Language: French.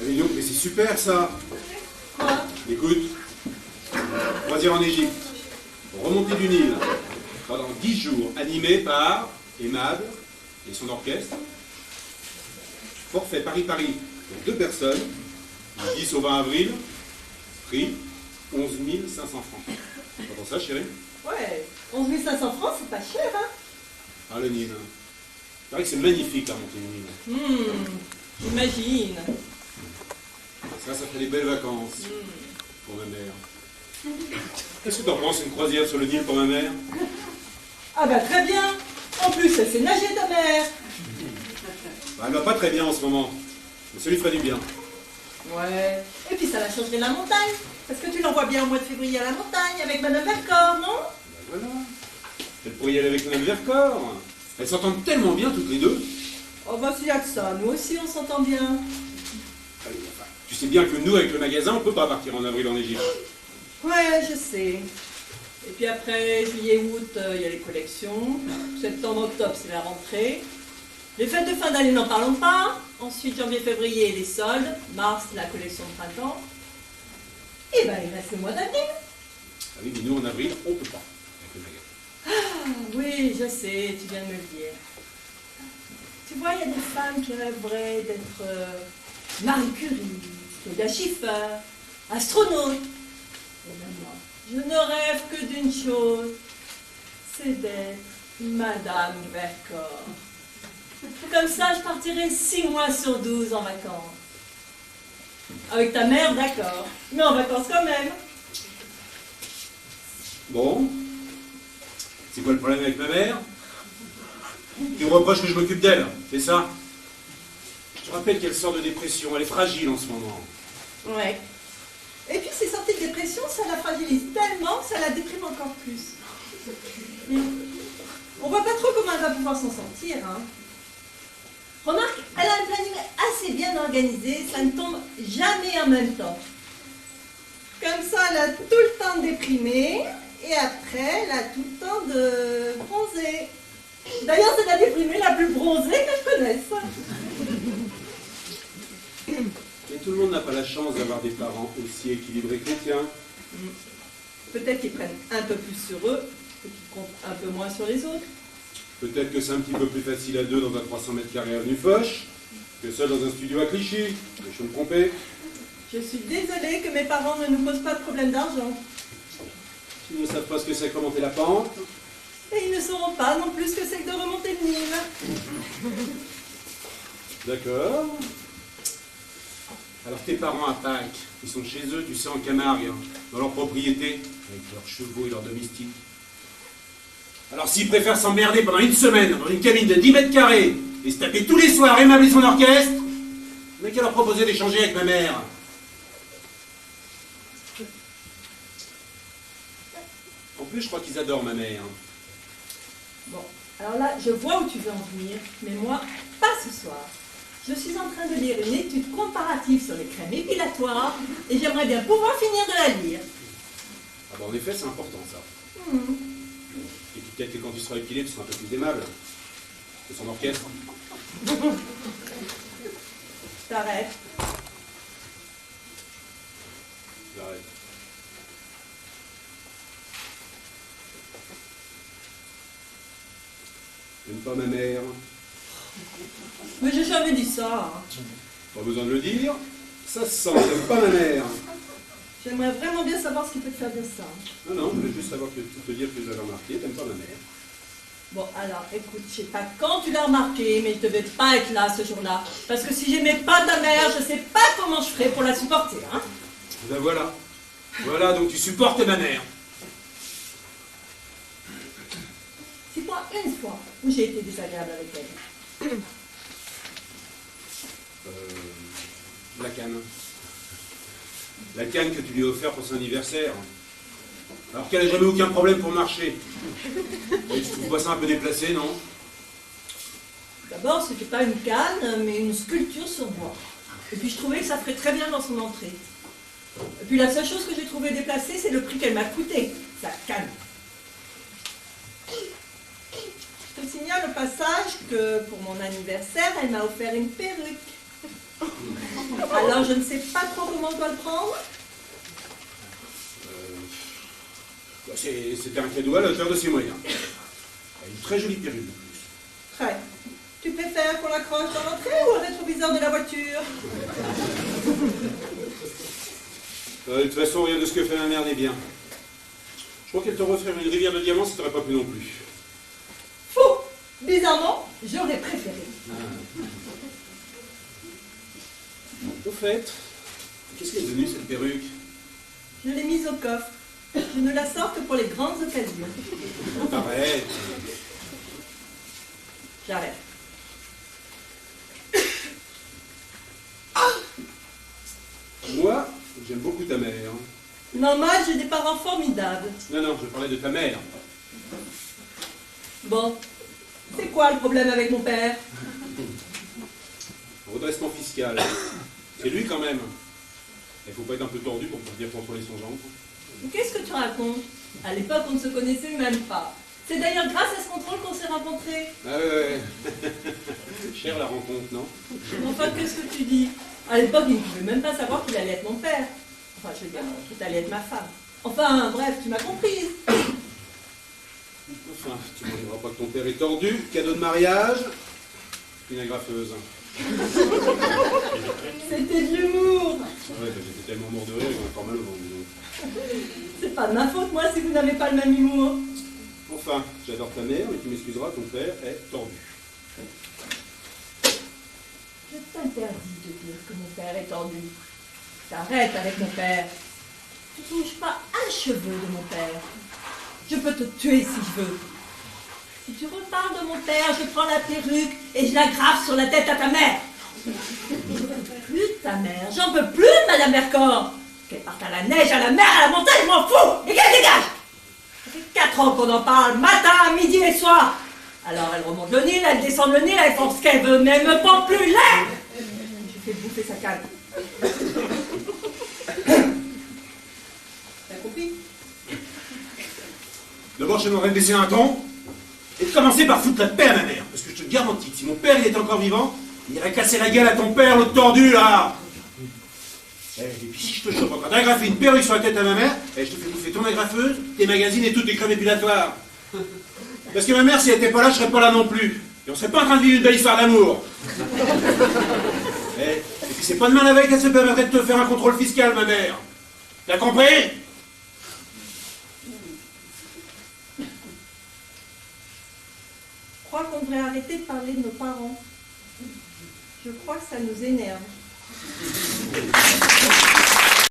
Allez donc, mais c'est super ça. Quoi? Écoute, croisière en Égypte, remontée du Nil, pendant 10 jours, animé par Emad et son orchestre. Forfait Paris-Paris pour 2 personnes, du 10 au 20 avril, prix 11 500 francs. T'entends ça, chérie? Ouais, 11 500 francs, c'est pas cher, hein? Ah, le Nil. Il paraît que c'est magnifique la montée du Nil. J'imagine. Ça fait des belles vacances pour ma mère. Qu'est-ce que t'en penses, une croisière sur le Nil pour ma mère? Ah bah très bien. En plus, elle sait nager, ta mère. Bah, elle va pas très bien en ce moment, mais ça lui ferait du bien. Ouais. Et puis ça la changerait de la montagne. Parce que tu l'envoies bien au mois de février à la montagne avec Madame Vercors, non? Ben voilà. Elle pourrait y aller avec Madame Vercors. Elles s'entendent tellement bien toutes les deux. Oh bah s'il y a que ça, nous aussi on s'entend bien. Allez, enfin, tu sais bien que nous, avec le magasin, on peut pas partir en avril en Égypte. Ouais, je sais. Et puis après, juillet, août, il y a les collections. Septembre, octobre, c'est la rentrée. Les fêtes de fin d'année, n'en parlons pas. Ensuite, janvier, février, les soldes. Mars, la collection de printemps. Et ben, il reste le mois d'avril. Ah oui, mais nous, en avril, on peut pas, avec le magasin. Ah, oui, je sais, tu viens de me le dire. Tu vois, il y a des femmes qui rêveraient d'être Marie Curie, Claudia Schiffer, astronaute. Et ben moi, je ne rêve que d'une chose, c'est d'être Madame Vercors. Comme ça, je partirai 6 mois sur 12 en vacances. Avec ta mère, d'accord, mais en vacances quand même. Bon. C'est quoi le problème avec ma mère? Tu me reproches que je m'occupe d'elle, c'est ça? Je rappelle qu'elle sort de dépression, elle est fragile en ce moment. Ouais. Et puis ces sorties de dépression, ça la fragilise tellement que ça la déprime encore plus. On voit pas trop comment elle va pouvoir s'en sortir, hein. Remarque, elle a un planning assez bien organisé, ça ne tombe jamais en même temps. Comme ça, elle a tout le temps de déprimer, et après, elle a tout le temps de bronzer. D'ailleurs, c'est la déprimée la plus bronzée que je connaisse. Mais tout le monde n'a pas la chance d'avoir des parents aussi équilibrés que les tiens. Peut-être qu'ils prennent un peu plus sur eux, et qu'ils comptent un peu moins sur les autres. Peut-être que c'est un petit peu plus facile à 2 dans un 300 mètres carrés avenue Foch que seul dans un studio à Clichy. Je me trompais. Je suis désolée que mes parents ne nous posent pas de problème d'argent. Ils ne savent pas ce que c'est que remonter la pente. Et ils ne sauront pas non plus ce que c'est que de remonter le Nil. D'accord. Alors tes parents à Pâques, ils sont chez eux, tu sais, en Camargue, dans leur propriété, avec leurs chevaux et leurs domestiques. Alors s'ils préfèrent s'emmerder pendant 1 semaine dans une cabine de 10 mètres carrés et se taper tous les soirs Aimable et son orchestre, on n'a qu'à leur proposer d'échanger avec ma mère. En plus, je crois qu'ils adorent ma mère. Bon, alors là, je vois où tu veux en venir, mais moi, pas ce soir. Je suis en train de lire une étude comparative sur les crèmes épilatoires et j'aimerais bien pouvoir finir de la lire. Ah bah en effet, c'est important ça. Et puis peut-être que quand tu seras épilé, tu seras un peu plus aimable. C'est son orchestre. T'arrêtes. J'arrête. J'aime pas ma mère. Mais j'ai jamais dit ça. Pas besoin de le dire. Ça se sent, j'aime pas ma mère. J'aimerais vraiment bien savoir ce qui peut te faire dire ça. Non, non, je voulais juste savoir te dire que j'avais remarqué, t'aimes pas ma mère. Bon, alors, écoute, je sais pas quand tu l'as remarqué, mais je devais pas être là ce jour-là. Parce que si j'aimais pas ta mère, je sais pas comment je ferais pour la supporter, hein. Ben voilà. Voilà, donc tu supportes ma mère. Cite-moi une fois où j'ai été désagréable avec elle. La canne. La canne que tu lui as offerte pour son anniversaire. Alors qu'elle n'a jamais aucun problème pour marcher. Et tu trouves pas ça un peu déplacé, non? D'abord, c'était pas une canne, mais une sculpture sur bois. Et puis je trouvais que ça ferait très bien dans son entrée. Et puis la seule chose que j'ai trouvé déplacée, c'est le prix qu'elle m'a coûté, sa canne. Je te signale au passage que pour mon anniversaire, elle m'a offert une perruque. Alors je ne sais pas trop comment on doit le prendre. C'était un cadeau à la hauteur de ses moyens. Une très jolie perruque de plus. Très. Tu préfères qu'on l'accroche dans l'entrée ou au rétroviseur de la voiture? De toute façon, rien de ce que fait ma mère n'est bien. Je crois qu'elle t'aurait offert une rivière de diamants si t'aurais pas pu non plus. Faux! Bizarrement, j'aurais préféré. Au fait, qu'est-ce qu'elle est devenue cette perruque? Je l'ai mise au coffre. Je ne la sors que pour les grandes occasions. Arrête. J'arrête. Moi, j'aime beaucoup ta mère. Non, moi, j'ai des parents formidables. Non, je parlais de ta mère. Bon, c'est quoi le problème avec mon père? Redressement fiscal. C'est lui quand même. Il faut pas être un peu tordu pour bien contrôler son gendre. Qu'est-ce que tu racontes? À l'époque, on ne se connaissait même pas. C'est d'ailleurs grâce à ce contrôle qu'on s'est rencontrés. Ah ouais. Chère la rencontre, non? Enfin, qu'est-ce que tu dis? À l'époque, il ne pouvait même pas savoir qu'il allait être mon père. Enfin, je veux dire, qu'il allait être ma femme. Enfin, bref, tu m'as comprise. Enfin, tu ne diras pas que ton père est tordu. Cadeau de mariage, une agrafeuse. C'était de l'humour. Ouais, j'étais tellement mort de rire, il m'a encore mal au ventre. C'est pas de ma faute, moi, si vous n'avez pas le même humour. Enfin, j'adore ta mère, mais tu m'excuseras, ton père est tordu. Je t'interdis de dire que mon père est tordu. T'arrêtes avec mon père. Tu ne touches pas un cheveu de mon père. Je peux te tuer si je veux. Si tu reparles de mon père, je prends la perruque et je la grave sur la tête à ta mère. J'en peux plus de ta mère, j'en peux plus de Madame Vercors. Qu'elle parte à la neige, à la mer, à la montagne, je m'en fous. Et qu'elle dégage. Ça fait 4 ans qu'on en parle, matin, midi et soir. Alors elle remonte le Nil, elle descend le Nil, elle pense qu'elle veut, mais elle me prend plus l'air. Je fais bouffer sa canne. T'as compris? D'abord, j'aimerais baisser un ton et de commencer par foutre la paix à ma mère. Parce que je te garantis que si mon père il était encore vivant, il irait casser la gueule à ton père, l'autre tordu, là. Et puis si je te chope encore d'agrafer une perruque sur la tête à ma mère, et je te fais bouffer ton agrafeuse, tes magazines et toutes tes crèmes épilatoires. Parce que ma mère, si elle était pas là, je serais pas là non plus. Et on serait pas en train de vivre une belle histoire d'amour. Et puis c'est pas demain la veille qu'elle se permettrait de te faire un contrôle fiscal, ma mère. T'as compris? Je crois qu'on devrait arrêter de parler de nos parents. Je crois que ça nous énerve.